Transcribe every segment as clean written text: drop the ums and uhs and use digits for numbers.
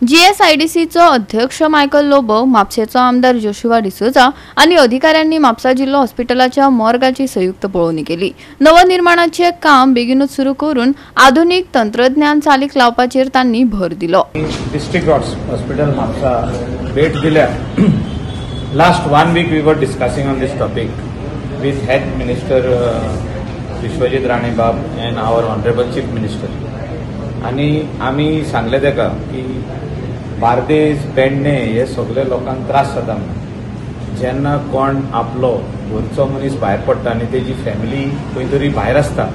जीएसआयडीसीचो अध्यक्ष मायकल लोबो, म्हापशेचो आमदार जोशुआ डिसोजा आणि अधिकाऱ्यांनी म्हापसा जिल्लो हॉस्पिटलाच्या मॉर्गाची संयुक्त पळोवणी केली। नवनिर्माणाचे काम बेगीनूच सुरू करून आधुनिक तंत्रज्ञान चालीक लावपाचेर तांणी भर दिलो। डिस्ट्रिक्ट हॉस्पिटल म्हापसा भेट दिल्या। Last 1 week we were discussing on this topic with head minister Vishwajit Rane बाब and our honorable chief minister. आणि आम्ही सांगले तेका की बार्देस पेडणे हे सगळे लोकांक त्रास जाता। जेन्ना कोण आपलो घरचो मनीस भायर पडटा आनी तेजी फॅमिली खंय तरी भायर आसता,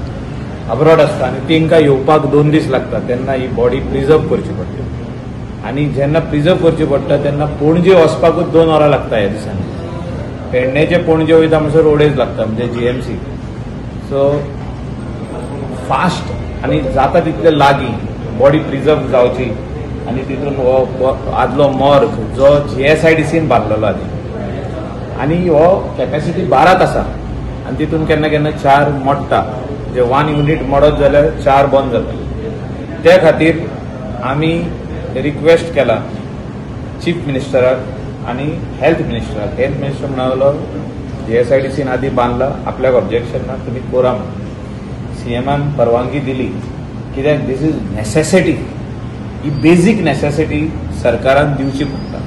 अब्रॉड आसता आनी तेंकां येवपाक 2 दीस लागता, तेन्ना ही बॉडी प्रिजर्व करची पडटा। आनी जेन्ना प्रिजर्व करची पडटा तेन्ना पणजे वचपाकूच 2 वरां लागता ह्या दिसांनी। पेडणेचे पणजे वयता म्हणसर रोडेज लागता म्हणजे जीएमसी। सो फास्ट आणि जाता तितले लागीं बॉडी प्रिजर्व जावची आणि तितून हो आदलो मॉर्ग जो जीएसआयडीसीन बांदलेलो आदी आणि हो कॅपॅसिटी 12 आसा आणि तितून केन्ना केन्ना 4 मोडटा, जे 1 युनिट मोडत जाल्यार 4 बंद जाता। त्या खातीर आमी रिक्वेस्ट केला चीफ मिनिस्टराक आणि हेल्थ मिनिस्टराक। हेल्थ मिनिस्टर म्हणालो जीएसआयडीसीन आदी बांदला, आपल्याक ऑब्जेक्शन ना, तुम्ही कोरा म्हणून। सीएमान परवानगी दिली कित्याक दिस इज नेसेसिटी, ही बेसिक नेसेसिटी सरकारान दिवची पडटा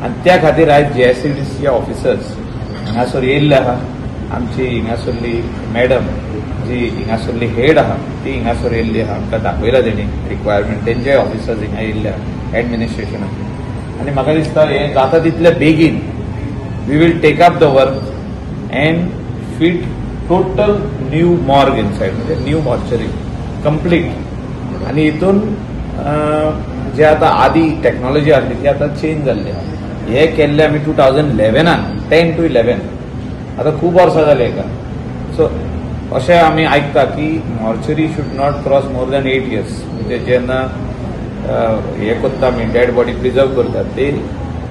आणि त्या खातीर आयज जीएसआयडीसी ऑफिसर्स हिंगासर येयल्ले आहा। आमची हिंगासरली मॅडम जी हिंगासरली हेड आहा ती हिंगासर येयल्ली आहा, आमकां दाखयला तेणी रिक्वायरमेंट, तेंचे ऑफिसर्स हिंगा येयल्ले आहा एडमिनिस्ट्रेशनाक। आनी म्हाका दिसता हें जाता तितले बेगीन we will take up the work and fit total new morgue inside, म्हणजे न्यू मॉर्चरी कंप्लीट। आणि हितून जे आता आदी टेक्नॉलॉजी आसली ती आता चेंज जाल्ली। हे केल्ले आमी 2011 10 to 11, आता खूब वर्सां जाली हेका। सो अशें आमी आयकता की mortuary should not cross more than 8 years, म्हणजे जेन्ना हे करता आमी डेड बॉडी प्रिजर्व करतात ते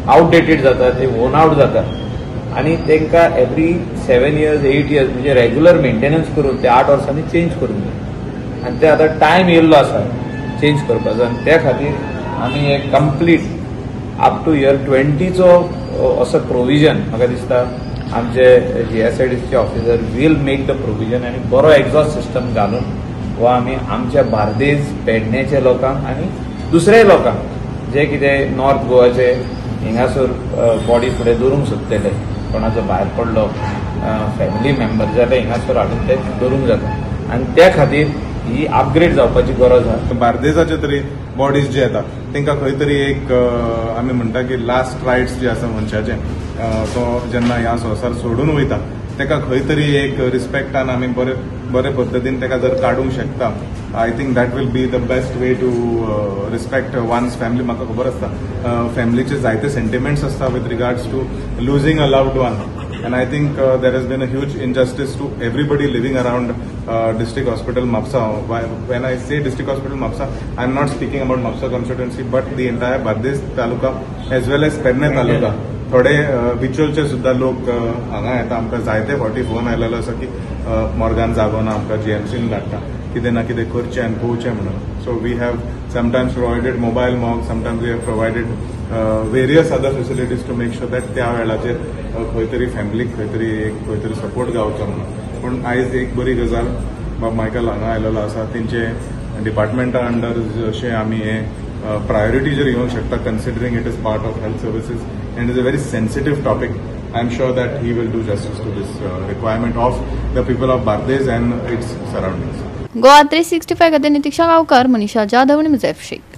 आउटडेटेड जाता, ते वोन आउट जाता आणि तेंकां एवरी 7 years 8 years म्हणजे रेग्युलर मेंटेनन्स करून ते 8 वर्सांनी चेंज करून जाय आणि ते आता टायम येयल्लो आसा चेंज करपाचो। आणि त्या खातीर आमी एक कंप्लीट अप टू year 20चो असो प्रोविजन म्हाका दिसता आमचे जीएसआयडीसीचे officer will make the provision आणि बरो एक्झॉस्ट सिस्टम घालून हो आमी आमच्या बार्देस पेडणेचे लोकांक आणि दुसऱ्या लोकांक जे कितें नॉर्थ गोवाचे हिंगासर बॉडी फुडें दवरूंक सोदतले, कोणाचो भायर पडलो फॅमिली मेंबर जाल्यार हिंगासर हाडून ते दवरूंक जाता आणि त्या खातीर ही अपग्रेड जावपाची गरज आसा। बार्देसाचे तरी बॉडीज जे येता तांकां खंय तरी एक आमी म्हणटा की लास्ट रायट्स जे आसा मनशाचे, तो जेन्ना ह्या संवसार सोडून वयता तेका खंय तरी एक रिस्पेक्टान आमी बरे पद्दतीन तेका जर काडूंक शकता, I think that will be the best way to respect one's family. म्हाका खबर आसता फॅमिलीचे जायते सेंटिमेंट्स आसता with regards to losing a loved one, and I think there has been a huge injustice to everybody living around district hospital Mapsa. When I say district hospital Mapsa, I am not speaking about Mapsa constituency but the entire Bardes taluka as well as Pedne taluka. थोडे विचोलचे सुद्धा लोक हांगा येता, आमकां जायते फावटी phone आयलेलो आसा की मॉर्गान जागो ना, आमकां जीएमसीन धाडटा, कितें ना कितें करचें आनी पोवचें म्हणून। So we have sometimes provided mobile morgue, sometimes we have provided various other facilities to make sure that त्या वेळाचेर खंय तरी फॅमिलीक खंय तरी सपोर्ट गावचो म्हणून। पूण आयज एक बरी गजाल बाब मायकल हांगा आयलेलो आसा, तेंचे डिपार्टमेंटा अंडर जशें आमी हे प्रायोरिटी जर घेवंक शकता, considering it is part of health services and is a very sensitive topic. I am sure that he will do justice to this requirement of the people of Bardes and its surroundings. Goa 365 खातीर नितीक्षा गांवकर, मनीषा जाधव आणि मुझैफ शेख।